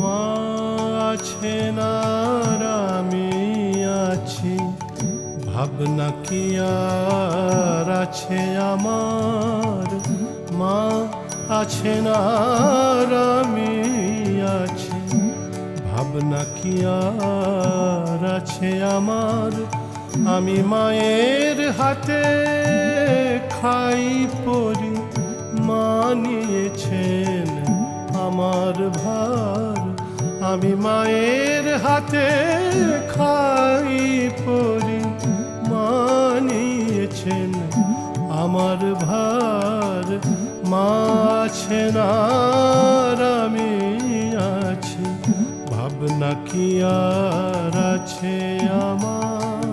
মা আছেন আর আমি আছি, ভাবনা কি আর আছে আমার। মা আছেন আর আমি আছি, ভাবনা কি আর আছে আমার। আমি মায়ের হাতে খাই পরি, মা নিয়েছেন আমার ভার। আমি মায়ের হাতে খাই পরি, মা নিয়েছেন আমার ভার। মা আছেন আর আমি আছি, ভাবনা কি আর আছে আমার।